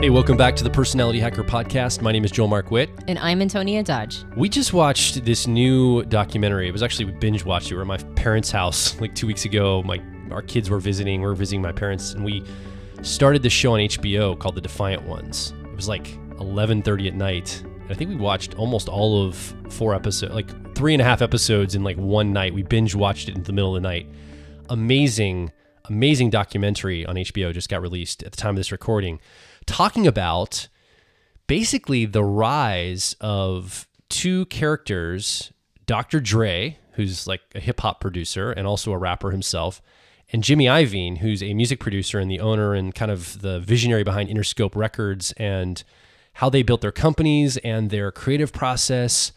Hey, welcome back to the Personality Hacker Podcast. My name is Joel Mark Witt. And I'm Antonia Dodge. We just watched this new documentary. It was actually, we binge watched it. We were at my parents' house like 2 weeks ago. Our kids were visiting. We were visiting my parents, and we started this show on HBO called The Defiant Ones. It was like 11:30 at night. And I think we watched almost all of 4 episodes, like 3.5 episodes in like one night. We binge watched it in the middle of the night. Amazing documentary on HBO just got released at the time of this recording, talking about basically the rise of two characters, Dr. Dre, who's like a hip hop producer and also a rapper himself, and Jimmy Iovine, who's a music producer and the owner and kind of the visionary behind Interscope Records, and how they built their companies and their creative process.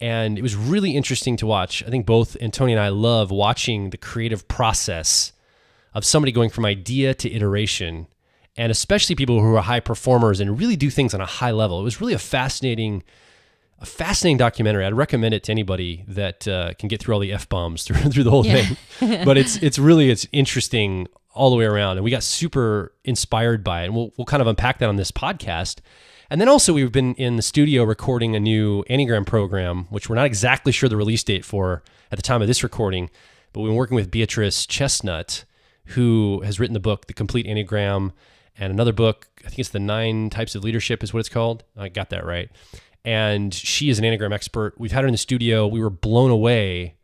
And it was really interesting to watch. I think both Antonia and I love watching the creative process of somebody going from idea to iteration, and especially people who are high performers and really do things on a high level. It was really a fascinating documentary. I'd recommend it to anybody that can get through all the F-bombs through the whole thing. But it's interesting all the way around, and we got super inspired by it. And we'll kind of unpack that on this podcast. And then also we've been in the studio recording a new Enneagram program, which we're not exactly sure the release date for at the time of this recording, but we've been working with Beatrice Chestnut, who has written the book, The Complete Enneagram, and another book, I think it's The 9 Types of Leadership is what it's called. I got that right. And she is an Enneagram expert. We've had her in the studio. We were blown away.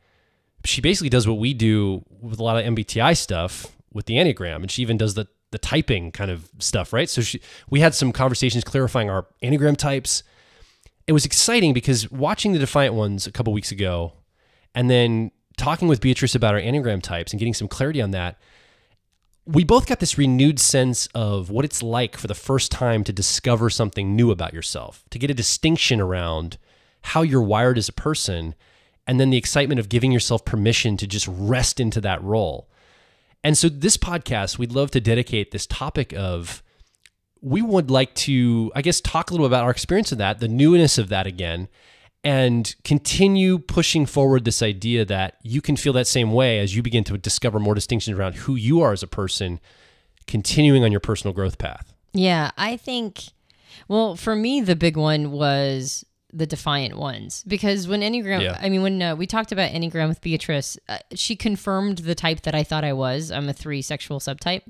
She basically does what we do with a lot of MBTI stuff with the Enneagram, and she even does the typing kind of stuff, right? So we had some conversations clarifying our Enneagram types. It was exciting because watching the Defiant Ones a couple weeks ago and then talking with Beatrice about our Enneagram types and getting some clarity on that, we both got this renewed sense of what it's like for the first time to discover something new about yourself, to get a distinction around how you're wired as a person, and then the excitement of giving yourself permission to just rest into that role. And so this podcast, we'd love to dedicate this topic of, we would like to, I guess, talk a little about our experience of that, the newness of that again, and continue pushing forward this idea that you can feel that same way as you begin to discover more distinctions around who you are as a person, continuing on your personal growth path. Yeah, I think, well, for me, the big one was the Defiant Ones, because when Enneagram, when we talked about Enneagram with Beatrice, she confirmed the type that I thought I was. I'm a 3 sexual subtype.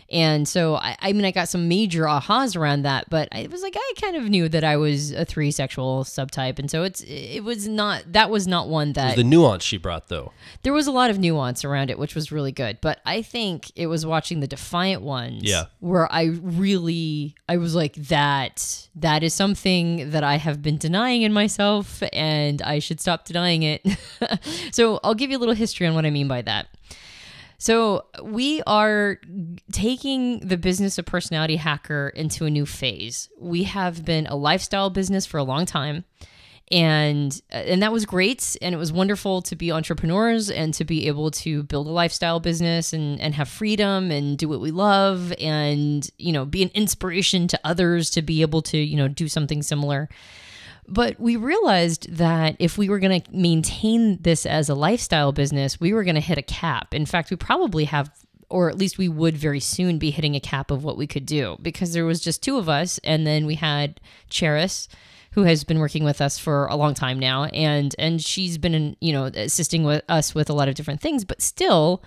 And so, I got some major ahas around that, but it was like, I kind of knew that I was a 3 sexual subtype. And so that was not one that... It was the nuance she brought, though. There was a lot of nuance around it, which was really good. But I think it was watching the Defiant Ones where I was like, that is something that I have been denying in myself, and I should stop denying it. So I'll give you a little history on what I mean by that. So we are taking the business of Personality Hacker into a new phase. We have been a lifestyle business for a long time, and that was great, and it was wonderful to be entrepreneurs and to be able to build a lifestyle business and have freedom and do what we love, and be an inspiration to others to be able to do something similar. But we realized that if we were going to maintain this as a lifestyle business, we were going to hit a cap. In fact, we probably have, or at least we would very soon be hitting a cap of what we could do, because there was just 2 of us. And then we had Cheris, who has been working with us for a long time now. And she's been, assisting with us with a lot of different things, but still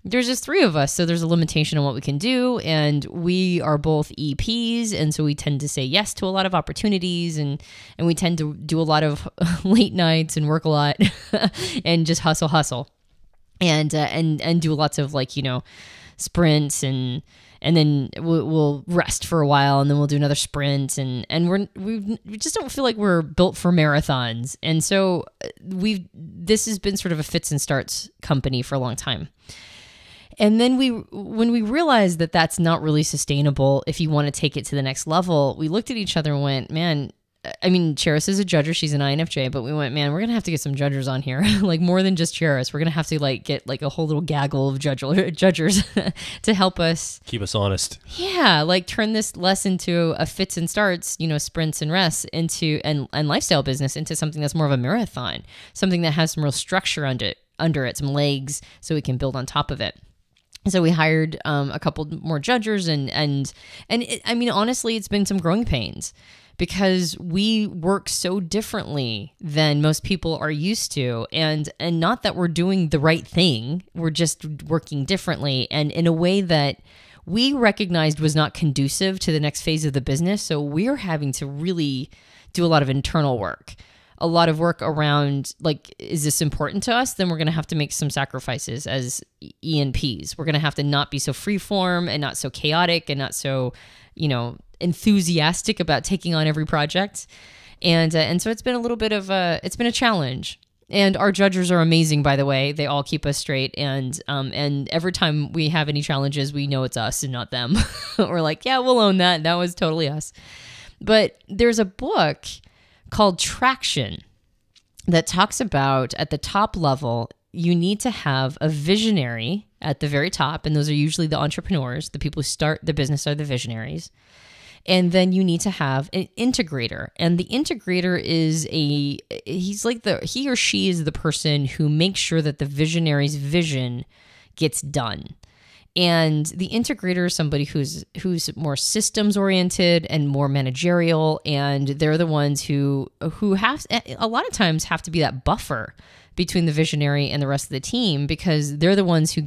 there's just 3 of us. So there's a limitation on what we can do. And we are both EPs. And so we tend to say yes to a lot of opportunities. And we tend to do a lot of late nights and work a lot and just hustle. And do lots of sprints and then we'll rest for a while, and then we'll do another sprint. And we just don't feel like we're built for marathons. And so this has been sort of a fits and starts company for a long time. And then when we realized that that's not really sustainable if you want to take it to the next level, we looked at each other and went, man, Cheris is a judger. She's an INFJ, but we went, man, we're going to have to get some judgers on here. Like more than just Cheris. We're going to have to get a whole little gaggle of judgers to help us. Keep us honest. Yeah. Turn this less into a fits and starts, sprints and rests and lifestyle business into something that's more of a marathon, something that has some real structure under it, some legs, so we can build on top of it. So we hired a couple more judges, and I mean, honestly, it's been some growing pains because we work so differently than most people are used to, and not that we're doing the right thing, we're just working differently and in a way that we recognized was not conducive to the next phase of the business. So we're having to really do a lot of internal work. A lot of work around, like, is this important to us? Then we're going to have to make some sacrifices as ENPs. We're going to have to not be so freeform and not so chaotic and not so, enthusiastic about taking on every project. And so it's been a little bit of it's been a challenge. And our judges are amazing, by the way. They all keep us straight. And every time we have any challenges, we know it's us and not them. We're like, yeah, we'll own that. That was totally us. But there's a book called Traction that talks about, at the top level, you need to have a visionary at the very top, and those are usually the entrepreneurs. The people who start the business are the visionaries. And then you need to have an integrator, and the integrator is he or she is the person who makes sure that the visionary's vision gets done. And the integrator is somebody who's more systems oriented and more managerial, and they're the ones who have a lot of times have to be that buffer between the visionary and the rest of the team, because they're the ones who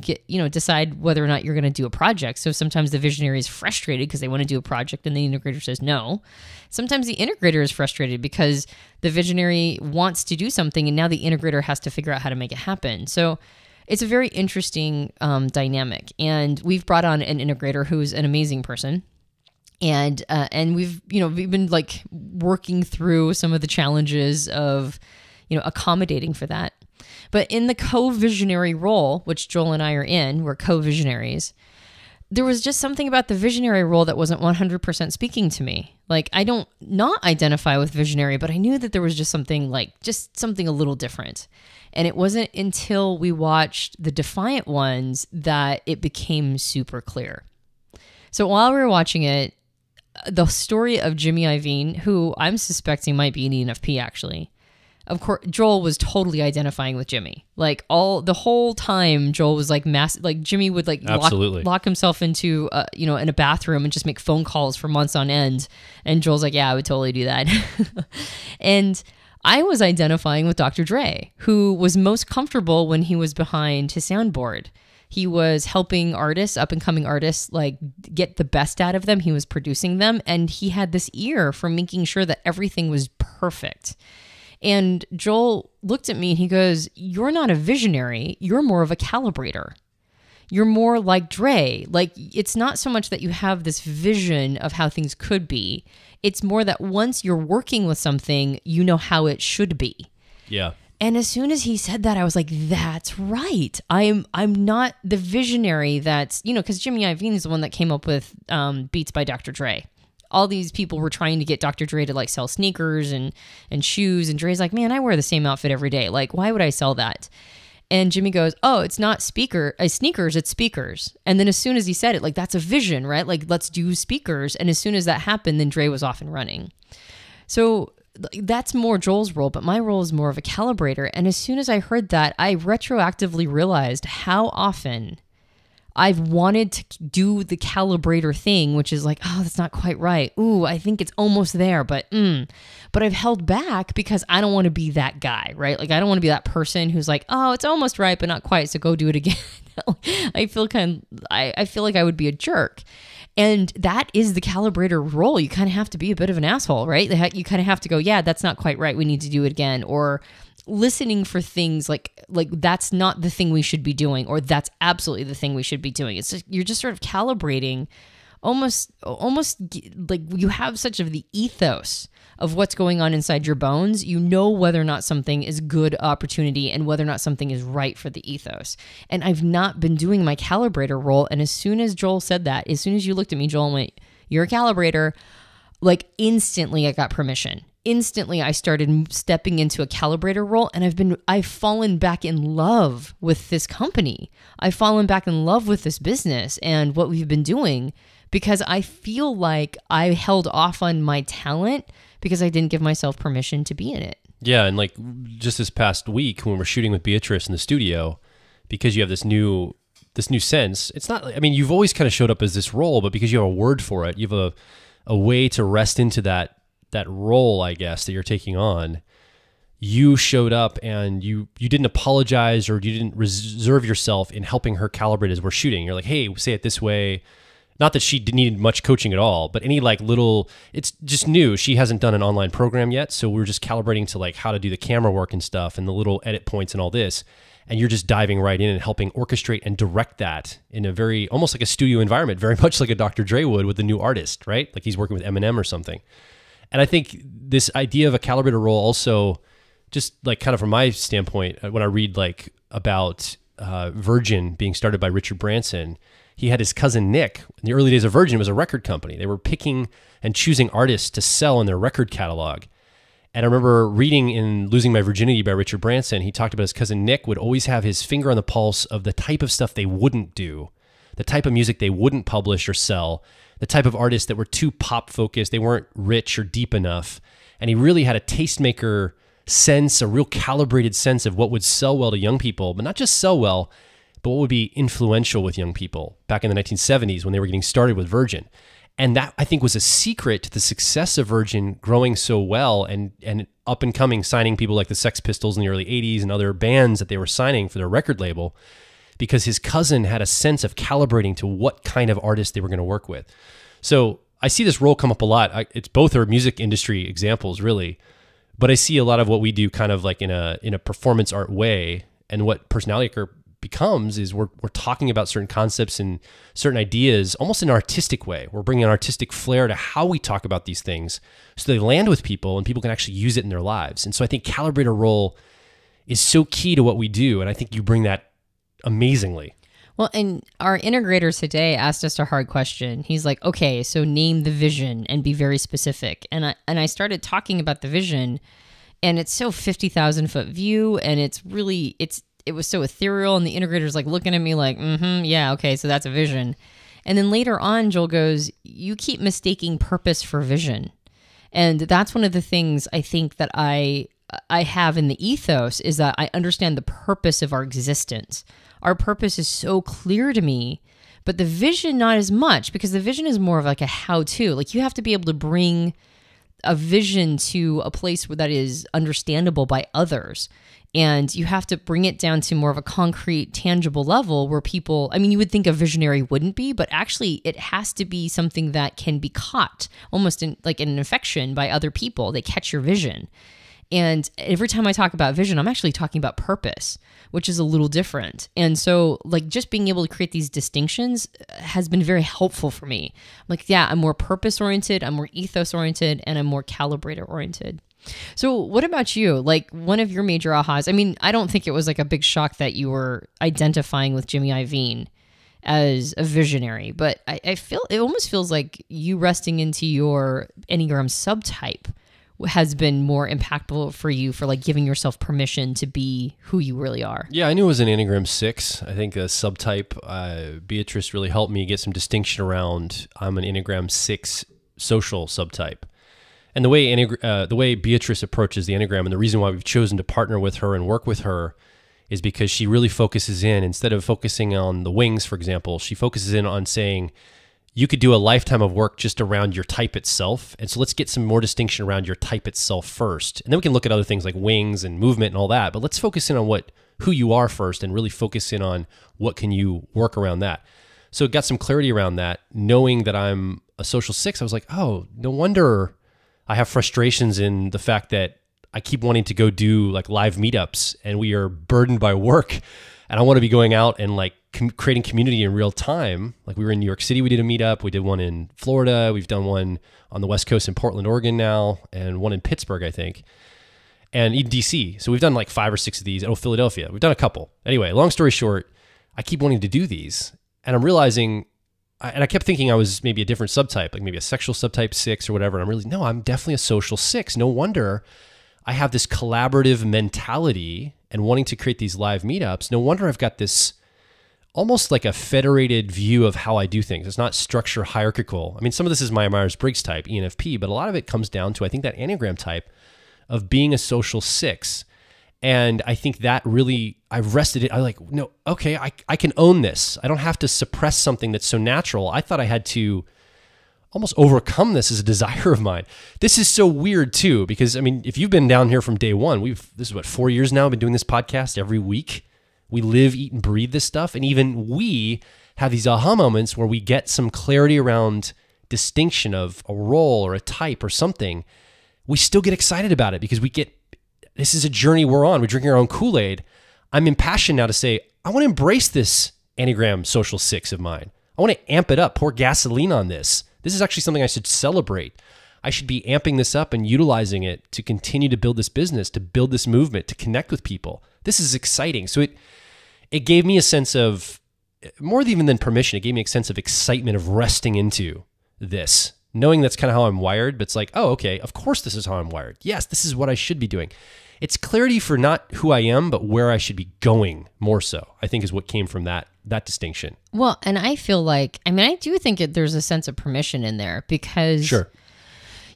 decide whether or not you're going to do a project. So sometimes the visionary is frustrated because they want to do a project and the integrator says no. Sometimes the integrator is frustrated because the visionary wants to do something and now the integrator has to figure out how to make it happen. So it's a very interesting dynamic, and we've brought on an integrator who's an amazing person, and we've been like working through some of the challenges of accommodating for that. But in the co-visionary role, which Joel and I are in, we're co-visionaries. There was just something about the visionary role that wasn't 100% speaking to me. Like, I don't not identify with visionary, but I knew that there was just something a little different. And it wasn't until we watched the Defiant Ones that it became super clear. So while we were watching it, the story of Jimmy Iovine, who I'm suspecting might be an ENFP actually. Of course, Joel was totally identifying with Jimmy. Like the whole time, Joel was like Jimmy would like lock himself into in a bathroom and just make phone calls for months on end. And Joel's like, yeah, I would totally do that. And I was identifying with Dr. Dre, who was most comfortable when he was behind his soundboard. He was helping artists, up and coming artists, like get the best out of them. He was producing them, and he had this ear for making sure that everything was perfect. And Joel looked at me and he goes, "You're not a visionary. You're more of a calibrator. You're more like Dre. Like, it's not so much that you have this vision of how things could be. It's more that once you're working with something, you know how it should be." Yeah. And as soon as he said that, I was like, that's right. I'm not the visionary that's, because Jimmy Iovine is the one that came up with Beats by Dr. Dre. All these people were trying to get Dr. Dre to like sell sneakers and shoes. And Dre's like, man, I wear the same outfit every day. Like, why would I sell that? And Jimmy goes, oh, it's not sneakers, it's speakers. And then as soon as he said it, like, that's a vision, right? Like, let's do speakers. And as soon as that happened, then Dre was off and running. So that's more Joel's role, but my role is more of a calibrator. And as soon as I heard that, I retroactively realized how often I've wanted to do the calibrator thing, which is like, oh, that's not quite right. Ooh, I think it's almost there, but I've held back because I don't want to be that guy, right? Like, I don't want to be that person who's like, oh, it's almost right, but not quite, so go do it again. I feel like I would be a jerk. And that is the calibrator role. You kind of have to be a bit of an asshole, right? You kind of have to go, yeah, that's not quite right. We need to do it again. Or listening for things like that's not the thing we should be doing, or that's absolutely the thing we should be doing. It's just, you're just sort of calibrating almost like you have such of the ethos of what's going on inside your bones. You know whether or not something is good opportunity and whether or not something is right for the ethos. And I've not been doing my calibrator role. And as soon as Joel said that, as soon as you looked at me, Joel, and went, "You're a calibrator," like instantly I got permission. Instantly I started stepping into a calibrator role, and I've fallen back in love with this company. I've fallen back in love with this business and what we've been doing, because I feel like I held off on my talent because I didn't give myself permission to be in it. Yeah, and like just this past week when we're shooting with Beatrice in the studio, because you have this new this new sense. It's not, I mean, you've always kind of showed up as this role, but because you have a word for it, you have a way to rest into that role, I guess, that you're taking on. You showed up and you didn't apologize, or you didn't reserve yourself in helping her calibrate as we're shooting. You're like, hey, say it this way. Not that she needed much coaching at all, but any like little, it's just new. She hasn't done an online program yet. So we're just calibrating to like how to do the camera work and stuff and the little edit points and all this. And you're just diving right in and helping orchestrate and direct that in a very, almost like a studio environment, very much like a Dr. Dre would with a new artist, right? Like he's working with Eminem or something. And I think this idea of a calibrator role also, just like kind of from my standpoint, when I read like about Virgin being started by Richard Branson, he had his cousin Nick. In the early days of Virgin, it was a record company. They were picking and choosing artists to sell in their record catalog. And I remember reading in Losing My Virginity by Richard Branson, he talked about his cousin Nick would always have his finger on the pulse of the type of stuff they wouldn't do, the type of music they wouldn't publish or sell, the type of artists that were too pop focused, they weren't rich or deep enough. And he really had a tastemaker sense, a real calibrated sense of what would sell well to young people, but not just sell well, but what would be influential with young people back in the 1970s when they were getting started with Virgin. And that, I think, was a secret to the success of Virgin growing so well and up and coming, signing people like the Sex Pistols in the early 80s and other bands that they were signing for their record label, because his cousin had a sense of calibrating to what kind of artist they were going to work with. So I see this role come up a lot. It's both our music industry examples, really, but I see a lot of what we do kind of like in a performance art way. And what Personality Anchor becomes is we're talking about certain concepts and certain ideas almost in an artistic way. We're bringing an artistic flair to how we talk about these things so they land with people and people can actually use it in their lives. And so I think calibrator role is so key to what we do. And I think you bring that amazingly. Well, and our integrator today asked us a hard question. He's like, okay, so name the vision and be very specific. And I started talking about the vision, and it's so 50,000 foot view, and it's really, it was so ethereal, and the integrator's like looking at me like, yeah, okay, so that's a vision. And then later on, Joel goes, you keep mistaking purpose for vision. And that's one of the things I think that I have in the ethos is that I understand the purpose of our existence. Our purpose is so clear to me, but the vision not as much, because the vision is more of like a how-to. Like you have to be able to bring a vision to a place where that is understandable by others. And you have to bring it down to more of a concrete, tangible level where people, I mean, you would think a visionary wouldn't be, but actually it has to be something that can be caught almost in like an infection by other people. They catch your vision. And every time I talk about vision, I'm actually talking about purpose, which is a little different. And so like just being able to create these distinctions has been very helpful for me. Like, yeah, I'm more purpose oriented, I'm more ethos oriented, and I'm more calibrator oriented. So what about you? Like one of your major ahas, I mean, I don't think it was like a big shock that you were identifying with Jimmy Iovine as a visionary, but I feel, it almost feels like you resting into your Enneagram subtype has been more impactful for you for like giving yourself permission to be who you really are. Yeah, I knew it was an Enneagram 6. I think a subtype, Beatrice really helped me get some distinction around I'm an Enneagram 6 social subtype. And the way Beatrice approaches the Enneagram, and the reason why we've chosen to partner with her and work with her, is because she really focuses in, instead of focusing on the wings, for example, she focuses in on saying, you could do a lifetime of work just around your type itself. And so let's get some more distinction around your type itself first. And then we can look at other things like wings and movement and all that. But let's focus in on who you are first and really focus in on what can you work around that. So it got some clarity around that. Knowing that I'm a social 6, I was like, oh, no wonder I have frustrations in the fact that I keep wanting to go do like live meetups and we are burdened by work. And I want to be going out and like creating community in real time. Like we were in New York City, we did a meetup. We did one in Florida. We've done one on the West Coast in Portland, Oregon now, and one in Pittsburgh, I think, and even DC. So we've done like 5 or 6 of these. Oh, Philadelphia. We've done a couple. Anyway, long story short, I keep wanting to do these, and I'm realizing, and I kept thinking I was maybe a different subtype, like maybe a sexual subtype 6 or whatever. And I'm really, no, I'm definitely a social 6. No wonder I have this collaborative mentality and wanting to create these live meetups. No wonder I've got this almost like a federated view of how I do things. It's not structure hierarchical. I mean, some of this is my Myers-Briggs type, ENFP, but a lot of it comes down to, I think, that Enneagram type of being a social 6. And I think that really, I've rested it. I'm like, no, okay, I can own this. I don't have to suppress something that's so natural. I thought I had to almost overcome this as a desire of mine. This is so weird too, because I mean, if you've been down here from day one, this is what, 4 years now, I've been doing this podcast every week. We live, eat, and breathe this stuff. And even we have these aha moments where we get some clarity around distinction of a role or a type or something. We still get excited about it because this is a journey we're on. We're drinking our own Kool-Aid. I'm impassioned now to say, I want to embrace this Enneagram Social 6 of mine. I want to amp it up, pour gasoline on this. This is actually something I should celebrate. I should be amping this up and utilizing it to continue to build this business, to build this movement, to connect with people. This is exciting. So it gave me a sense of, more even than permission, it gave me a sense of excitement of resting into this, knowing that's kind of how I'm wired, but it's like, oh, okay, of course this is how I'm wired. Yes, this is what I should be doing. It's clarity for not who I am, but where I should be going more so, I think is what came from that distinction. Well, and I feel like, I do think there's a sense of permission in there because sure.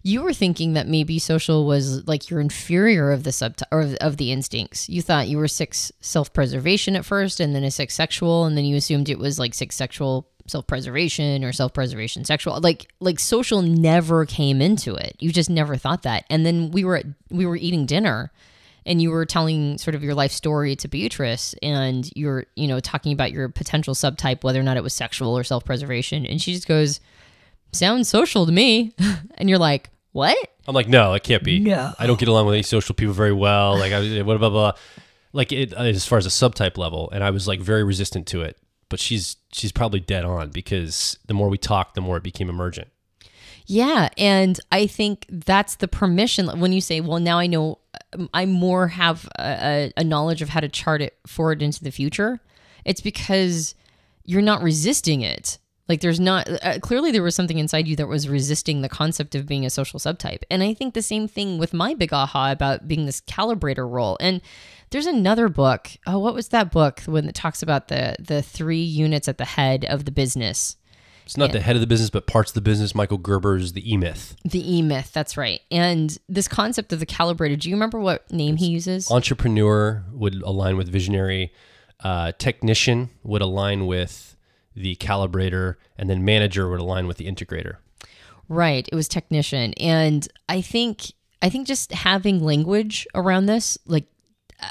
You were thinking that maybe social was like your inferior of the of the instincts. You thought you were 6 self-preservation at first and then a 6 sexual, and then you assumed it was like 6 sexual self-preservation or self-preservation sexual. Like social never came into it. You just never thought that. And then we were eating dinner and you were telling sort of your life story to Beatrice, and you're, talking about your potential subtype, whether or not it was sexual or self-preservation. And she just goes, sounds social to me. And you're like, what? I'm like, no, it can't be. No. I don't get along with any social people very well. Like, blah, blah, blah. Like, as far as a subtype level. And I was like very resistant to it. But she's probably dead on, because the more we talked, the more it became emergent. Yeah. And I think that's the permission. When you say, well, now I know, I more have a knowledge of how to chart it forward into the future. It's because you're not resisting it. Like there's not, clearly there was something inside you that was resisting the concept of being a social subtype. And I think the same thing with my big aha about being this calibrator role. And there's another book. Oh, what was that book when it talks about the 3 units at the head of the business? It's not the head of the business, but parts of the business. Michael Gerber's The E-Myth. The E-Myth, that's right. And this concept of the calibrator, do you remember what name he uses? Entrepreneur would align with visionary. Technician would align with the calibrator, and then manager would align with the integrator. Right. It was technician. And I think just having language around this, like,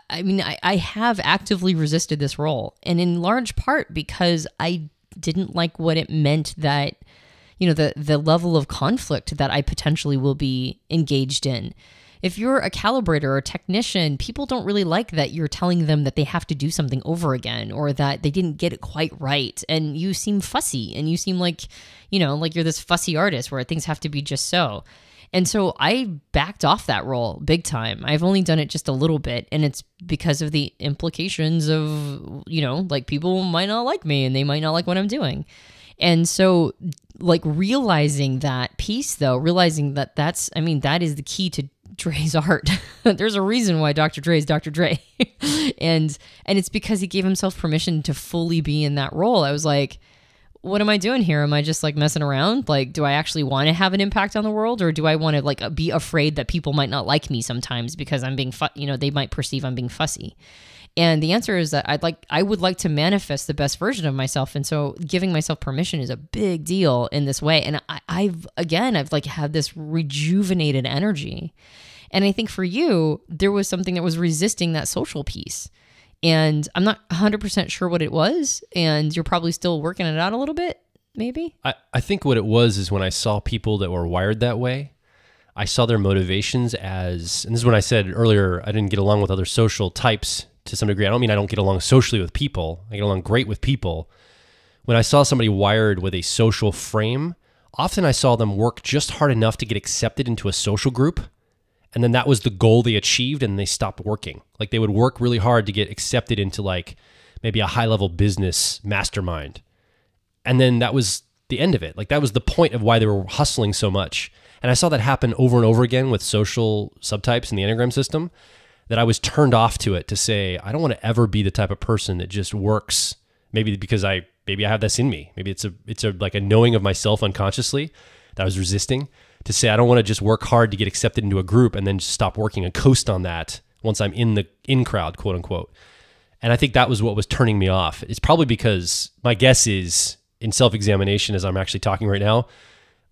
I have actively resisted this role, and in large part because I didn't like what it meant that, the level of conflict that I potentially will be engaged in. If you're a calibrator or a technician, people don't really like that you're telling them that they have to do something over again, or that they didn't get it quite right. And you seem fussy, and you seem like, like you're this fussy artist where things have to be just so. And so I backed off that role big time. I've only done it just a little bit, and it's because of the implications of, like people might not like me and they might not like what I'm doing. And so like realizing that piece though, realizing that that is the key to Dre's art. There's a reason why Dr. Dre is Dr. Dre. and it's because he gave himself permission to fully be in that role. I was like, what am I doing here? Am I just like messing around? Like, do I actually want to have an impact on the world, or do I want to like be afraid that people might not like me sometimes because I'm being, they might perceive I'm being fussy? And the answer is that I would like to manifest the best version of myself. And so giving myself permission is a big deal in this way. And I've like had this rejuvenated energy. And I think for you, there was something that was resisting that social piece. And I'm not 100% sure what it was. And you're probably still working it out a little bit, maybe? I think what it was is when I saw people that were wired that way, I saw their motivations as, and this is when I said earlier, I didn't get along with other social types to some degree. I don't mean I don't get along socially with people. I get along great with people. When I saw somebody wired with a social frame, often I saw them work just hard enough to get accepted into a social group. And then that was the goal they achieved, and they stopped working. Like they would work really hard to get accepted into like maybe a high-level business mastermind. And then that was the end of it. Like that was the point of why they were hustling so much. And I saw that happen over and over again with social subtypes in the Enneagram system, that I was turned off to it to say, I don't want to ever be the type of person that just works, maybe because I have this in me. Maybe it's a like a knowing of myself unconsciously that I was resisting, to say I don't want to just work hard to get accepted into a group and then just stop working and coast on that once I'm in the in crowd, quote unquote. And I think that was what was turning me off. It's probably because my guess is in self-examination, as I'm actually talking right now,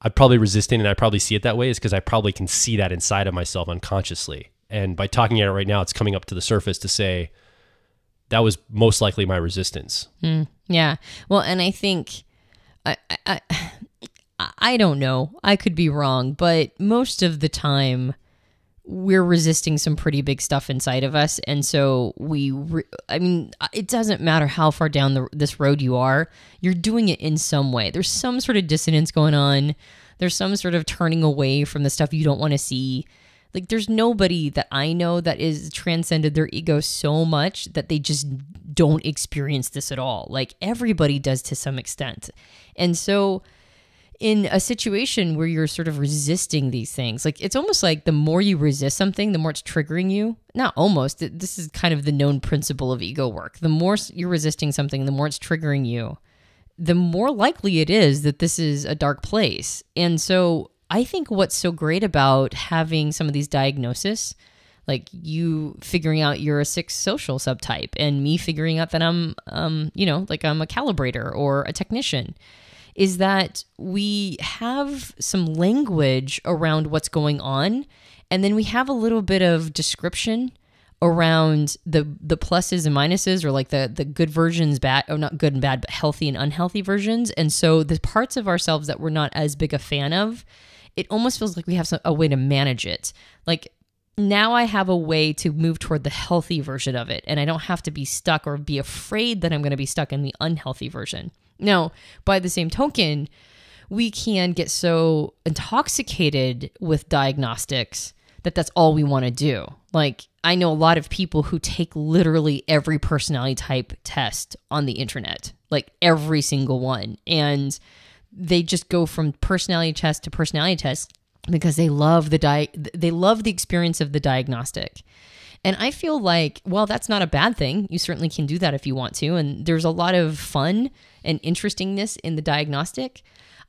I'm probably resisting, and I probably see it that way, is because I probably can see that inside of myself unconsciously. And by talking at it right now, it's coming up to the surface to say that was most likely my resistance. Yeah. Well, and I think I don't know. I could be wrong, but most of the time we're resisting some pretty big stuff inside of us. And so it doesn't matter how far down this road you are, you're doing it in some way. There's some sort of dissonance going on. There's some sort of turning away from the stuff you don't want to see. Like, there's nobody that I know that is transcended their ego so much that they just don't experience this at all. Like, everybody does to some extent. And so in a situation where you're sort of resisting these things, like, it's almost like the more you resist something, the more it's triggering you. Not almost. This is kind of the known principle of ego work. The more you're resisting something, the more it's triggering you, the more likely it is that this is a dark place. And so I think what's so great about having some of these diagnoses, like you figuring out you're a 6 social subtype and me figuring out that I'm, like I'm a calibrator or a technician, is that we have some language around what's going on. And then we have a little bit of description around the pluses and minuses, or like the good versions, bad, or not good and bad, but healthy and unhealthy versions. And so the parts of ourselves that we're not as big a fan of, it almost feels like we have a way to manage it. Like, now I have a way to move toward the healthy version of it, and I don't have to be stuck or be afraid that I'm going to be stuck in the unhealthy version. Now, by the same token, we can get so intoxicated with diagnostics that that's all we want to do. Like, I know a lot of people who take literally every personality type test on the internet, like every single one. And they just go from personality test to personality test because they love the experience of the diagnostic. And I feel like, well, that's not a bad thing. You certainly can do that if you want to. And there's a lot of fun and interestingness in the diagnostic.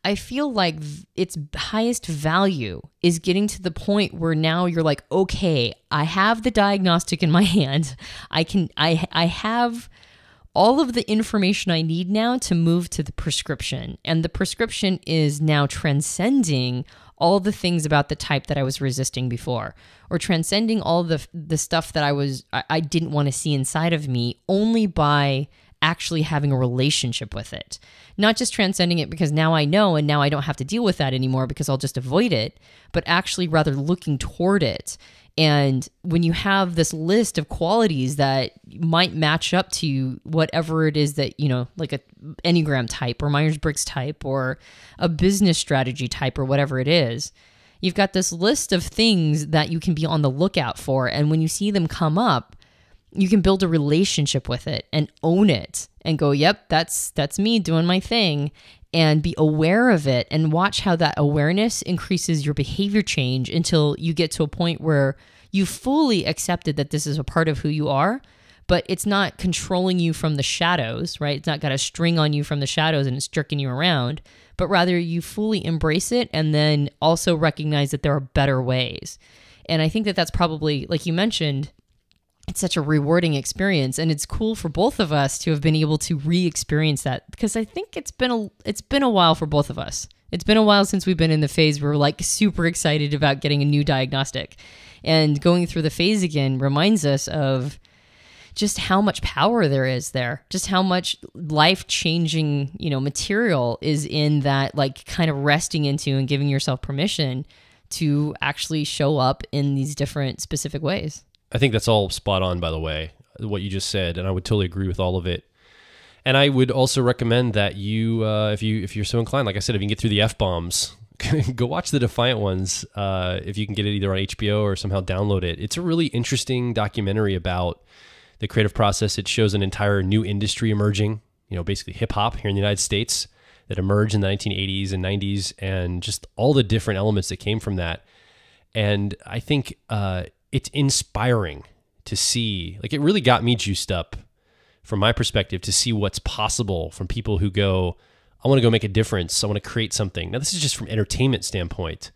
I feel like its highest value is getting to the point where now you're like, okay, I have the diagnostic in my hand. I have all of the information I need now to move to the prescription. And the prescription is now transcending all the things about the type that I was resisting before, or transcending all the stuff that I didn't want to see inside of me, only by actually having a relationship with it. Not just transcending it because now I know and now I don't have to deal with that anymore because I'll just avoid it, but actually rather looking toward it. And when you have this list of qualities that might match up to whatever it is that, like a Enneagram type or Myers-Briggs type or a business strategy type or whatever it is, you've got this list of things that you can be on the lookout for. And when you see them come up, you can build a relationship with it and own it and go, yep, that's me doing my thing, and be aware of it and watch how that awareness increases your behavior change until you get to a point where you fully accepted that this is a part of who you are, but it's not controlling you from the shadows, right? It's not got a string on you from the shadows and it's jerking you around, but rather you fully embrace it and then also recognize that there are better ways. And I think that that's probably, like you mentioned, it's such a rewarding experience, and it's cool for both of us to have been able to re-experience that, because I think it's been a while for both of us. It's been a while since we've been in the phase where we're like super excited about getting a new diagnostic, and going through the phase again reminds us of just how much power there is there, just how much life-changing, material is in that, like, kind of resting into and giving yourself permission to actually show up in these different specific ways. I think that's all spot on, by the way, what you just said, and I would totally agree with all of it. And I would also recommend that you, if you're so inclined, like I said, if you can get through the F-bombs, go watch the Defiant Ones. If you can get it either on HBO or somehow download it. It's a really interesting documentary about the creative process. It shows an entire new industry emerging, basically hip hop here in the United States, that emerged in the 1980s and 90s, and just all the different elements that came from that. And I think it's inspiring to see, like, it really got me juiced up from my perspective to see what's possible from people who go, I want to go make a difference. I want to create something. Now, this is just from entertainment standpoint,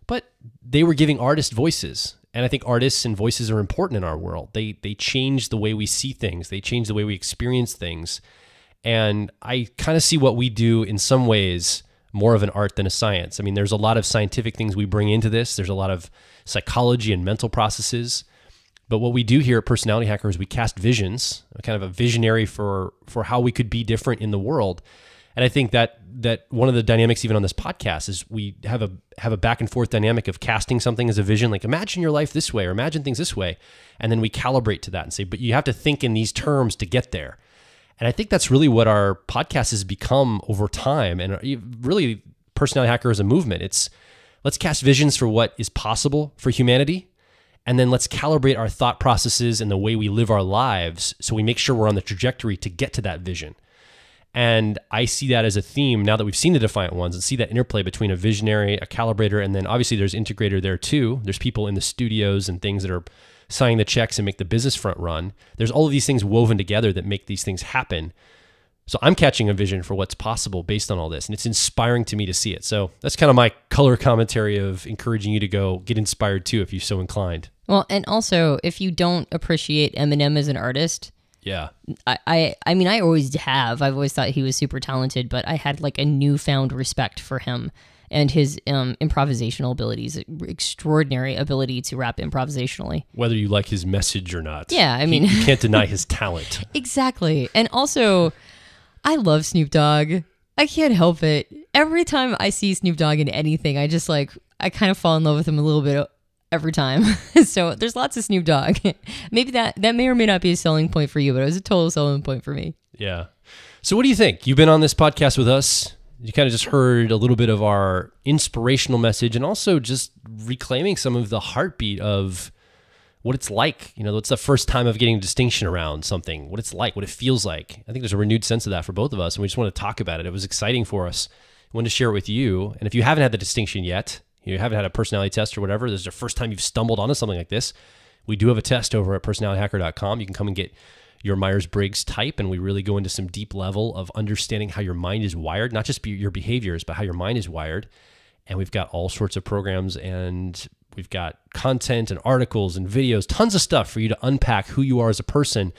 but they were giving artists voices, And I think artists and voices are important in our world. They change the way we see things. They change the way we experience things. And I kind of see what we do in some ways more of an art than a science. I mean, there's a lot of scientific things we bring into this. There's a lot of psychology and mental processes. But what we do here at Personality Hacker is we cast visions, kind of a visionary for how we could be different in the world. And I think that one of the dynamics even on this podcast is we have a back and forth dynamic of casting something as a vision, like imagine your life this way or imagine things this way. And then we calibrate to that and say, but you have to think in these terms to get there. And I think that's really what our podcast has become over time. And really Personality Hacker is a movement. It's let's cast visions for what is possible for humanity. And then let's calibrate our thought processes and the way we live our lives so we make sure we're on the trajectory to get to that vision. And I see that as a theme now that we've seen the Defiant Ones and see that interplay between a visionary, a calibrator, and then obviously there's Integrator there too. There's people in the studios and things that are signing the checks and make the business front run. There's all of these things woven together that make these things happen. So I'm catching a vision for what's possible based on all this. And it's inspiring to me to see it. So that's kind of my color commentary of encouraging you to go get inspired too if you're so inclined. Well, and also if you don't appreciate Eminem as an artist, yeah. I mean, I always have. I've always thought he was super talented, but I had like a newfound respect for him and his improvisational abilities, extraordinary ability to rap improvisationally. Whether you like his message or not. Yeah, I mean. You can't deny his talent. Exactly. And also, I love Snoop Dogg. I can't help it. Every time I see Snoop Dogg in anything, I kind of fall in love with him a little bit every time. So there's lots of Snoop Dogg. Maybe that may or may not be a selling point for you, but it was a total selling point for me. Yeah. So what do you think? You've been on this podcast with us. You kind of just heard a little bit of our inspirational message and also just reclaiming some of the heartbeat of what it's like. You know, what's the first time of getting distinction around something, what it's like, what it feels like. I think there's a renewed sense of that for both of us, and we just want to talk about it. It was exciting for us. I wanted to share it with you. And if you haven't had the distinction yet, you haven't had a personality test or whatever, this is the first time you've stumbled onto something like this, we do have a test over at personalityhacker.com. You can come and get your Myers-Briggs type, and we really go into some deep level of understanding how your mind is wired, not just your behaviors, but how your mind is wired. And we've got all sorts of programs, and we've got content and articles and videos, tons of stuff for you to unpack who you are as a person,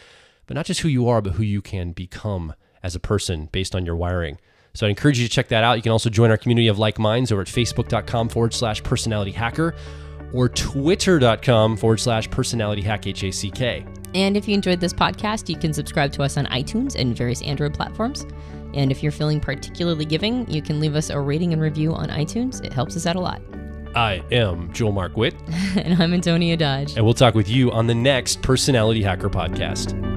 but not just who you are, but who you can become as a person based on your wiring. So I encourage you to check that out. You can also join our community of like minds over at facebook.com/personalityhacker or twitter.com/personalityhack. And if you enjoyed this podcast, you can subscribe to us on iTunes and various Android platforms. And if you're feeling particularly giving, you can leave us a rating and review on iTunes. It helps us out a lot. I am Joel Mark Witt. And I'm Antonia Dodge. And we'll talk with you on the next Personality Hacker podcast.